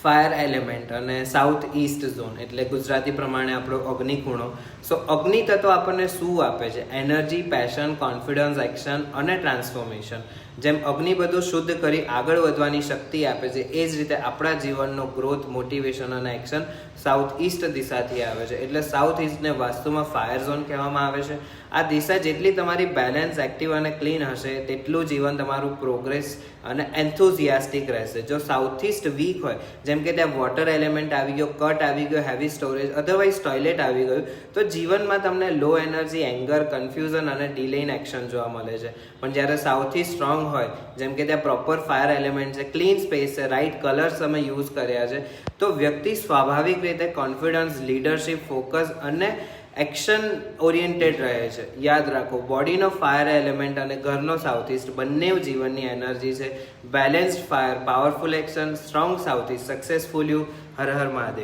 Fire element અને south East zone એટલે ગુજરાતી પ્રમાણે આપણો અગ્નિ ખૂણો. સો અગ્નિ તત્વ આપણને શું આપે છે? એનર્જી, પેશન, કોન્ફિડન્સ, એક્શન અને ટ્રાન્સફોર્મેશન. જેમ અગ્નિ બધું શુદ્ધ કરી આગળ વધવાની શક્તિ આપે છે, એ જ રીતે આપણા જીવનનો ગ્રોથ, મોટિવેશન અને એક્શન સાઉથ ઈસ્ટ દિશાથી આવે છે. એટલે સાઉથ ઈસ્ટને વાસ્તુમાં ફાયર ઝોન કહેવામાં આવે છે. આ દિશા જેટલી તમારી બેલેન્સ, એક્ટિવ અને ક્લીન હશે, તેટલું જીવન તમારું પ્રોગ્રેસ અને એન્થુઝિયાસ્ટિક રહેશે. જો સાઉથ ઈસ્ટ વીક હોય, જેમ કે ત્યાં વોટર એલિમેન્ટ આવી ગયો, કટ આવી ગયો, હેવી સ્ટોરેજ, અધરવાઇઝ ટોયલેટ આવી ગયું, તો જીવનમાં તમને લો એનર્જી, એંગર, કન્ફ્યુઝન અને ડિલે ઇન એક્શન જોવા મળે છે. પણ જ્યારે સાઉથ ઈસ્ટ સ્ટ્રોંગ હોય, જેમ કે ત્યાં પ્રોપર ફાયર એલિમેન્ટ છે, ક્લીન સ્પેસ છે, રાઇટ કલર્સ તમે યુઝ કર્યા છે, તો વ્યક્તિ સ્વાભાવિક રીતે કોન્ફિડન્સ, લીડરશિપ, ફોકસ અને એક્શન ઓરિએન્ટેડ રહે છે. યાદ રાખો, બોડીનો ફાયર એલિમેન્ટ અને ઘરનો સાઉથ ઈસ્ટ બંને જીવનની એનર્જી છે. Balanced fire, powerful action, strong south East, successful you. Har Har Mahadev.